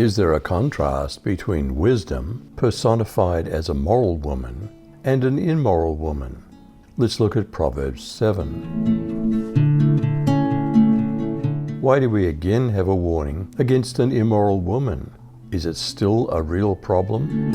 Is there a contrast between wisdom, personified as a moral woman, and an immoral woman? Let's look at Proverbs 7. Why do we again have a warning against an immoral woman? Is it still a real problem?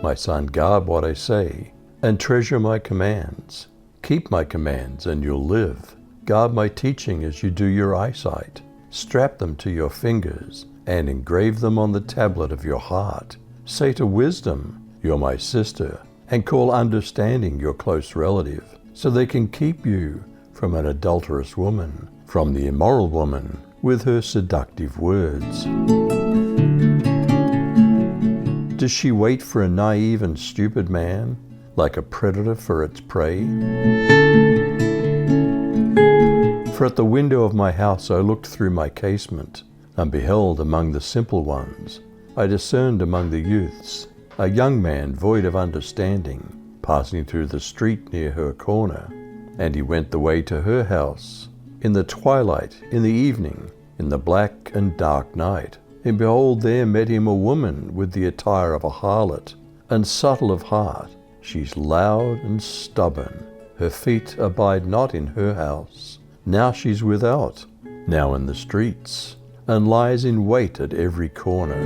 My son, guard what I say, and treasure my commands. Keep my commands, and you'll live. Guard my teaching as you do your eyesight. Strap them to your fingers, and engrave them on the tablet of your heart. Say to wisdom, you're my sister, and call understanding your close relative, so they can keep you from an adulterous woman, from the immoral woman with her seductive words. Does she wait for a naive and stupid man, like a predator for its prey? For at the window of my house I looked through my casement, and beheld among the simple ones, I discerned among the youths, a young man void of understanding, passing through the street near her corner. And he went the way to her house, in the twilight, in the evening, in the black and dark night. And behold, there met him a woman with the attire of a harlot, and subtle of heart. She's loud and stubborn. Her feet abide not in her house. Now she's without, now in the streets, and lies in wait at every corner.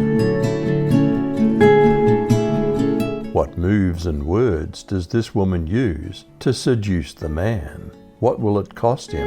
What moves and words does this woman use to seduce the man? What will it cost him?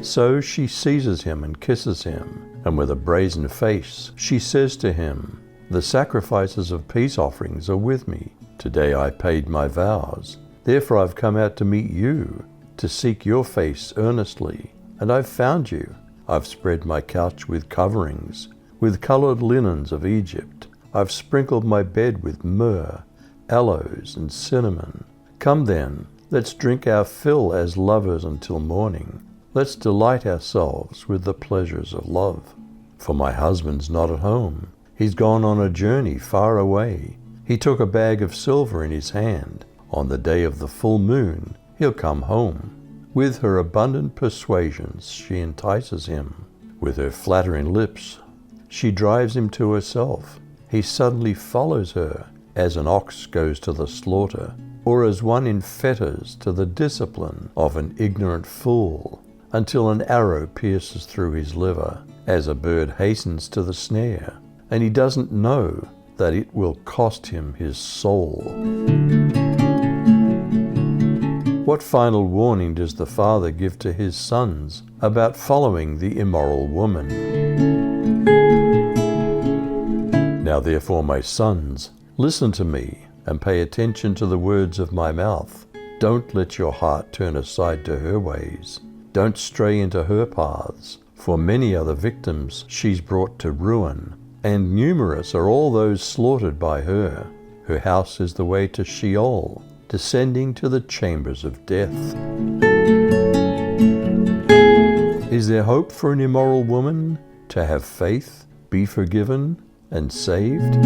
So she seizes him and kisses him, and with a brazen face she says to him, the sacrifices of peace offerings are with me. Today I paid my vows. Therefore I've come out to meet you, to seek your face earnestly. And I've found you. I've spread my couch with coverings, with colored linens of Egypt. I've sprinkled my bed with myrrh, aloes, and cinnamon. Come then, let's drink our fill as lovers until morning. Let's delight ourselves with the pleasures of love. For my husband's not at home. He's gone on a journey far away. He took a bag of silver in his hand. On the day of the full moon, he'll come home. With her abundant persuasions, she entices him. With her flattering lips, she drives him to herself. He suddenly follows her, as an ox goes to the slaughter, or as one in fetters to the discipline of an ignorant fool, until an arrow pierces through his liver, as a bird hastens to the snare, and he doesn't know that it will cost him his soul. What final warning does the father give to his sons about following the immoral woman? Now therefore, my sons, listen to me and pay attention to the words of my mouth. Don't let your heart turn aside to her ways. Don't stray into her paths, for many are the victims she's brought to ruin, and numerous are all those slaughtered by her. Her house is the way to Sheol, descending to the chambers of death. Is there hope for an immoral woman to have faith, be forgiven, and saved?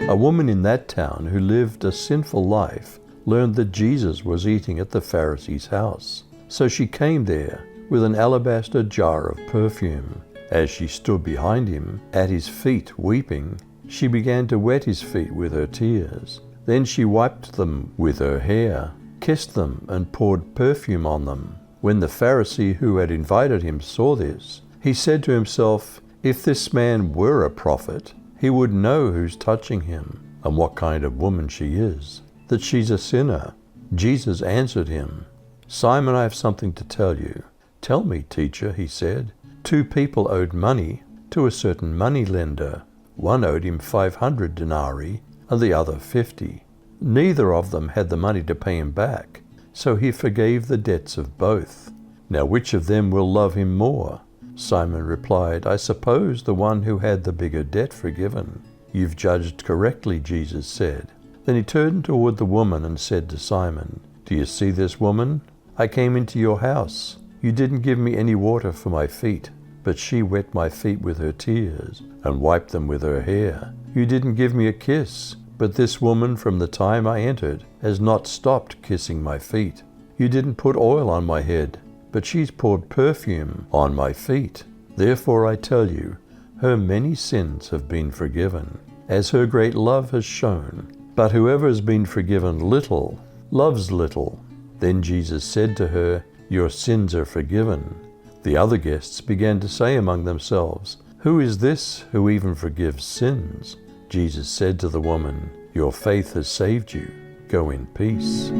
A woman in that town who lived a sinful life learned that Jesus was eating at the Pharisee's house. So she came there with an alabaster jar of perfume. As she stood behind him at his feet weeping, she began to wet his feet with her tears. Then she wiped them with her hair, kissed them, and poured perfume on them. When the Pharisee who had invited him saw this, he said to himself, if this man were a prophet, he would know who's touching him, and what kind of woman she is, that she's a sinner. Jesus answered him, Simon, I have something to tell you. Tell me, teacher, he said. 2 people owed money to a certain moneylender. One owed him 500 denarii, and the other 50. Neither of them had the money to pay him back, so he forgave the debts of both. Now which of them will love him more? Simon replied, I suppose the one who had the bigger debt forgiven. You've judged correctly, Jesus said. Then he turned toward the woman and said to Simon, Do you see this woman? I came into your house. You didn't give me any water for my feet, but she wet my feet with her tears and wiped them with her hair. You didn't give me a kiss, but this woman from the time I entered has not stopped kissing my feet. You didn't put oil on my head, but she's poured perfume on my feet. Therefore I tell you, her many sins have been forgiven, as her great love has shown. But whoever has been forgiven little, loves little." Then Jesus said to her, "Your sins are forgiven." The other guests began to say among themselves, "Who is this who even forgives sins?" Jesus said to the woman, "Your faith has saved you. Go in peace."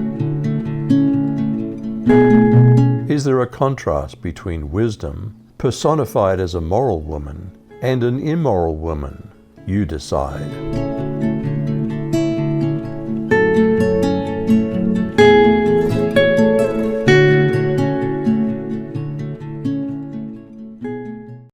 Is there a contrast between wisdom, personified as a moral woman, and an immoral woman? You decide.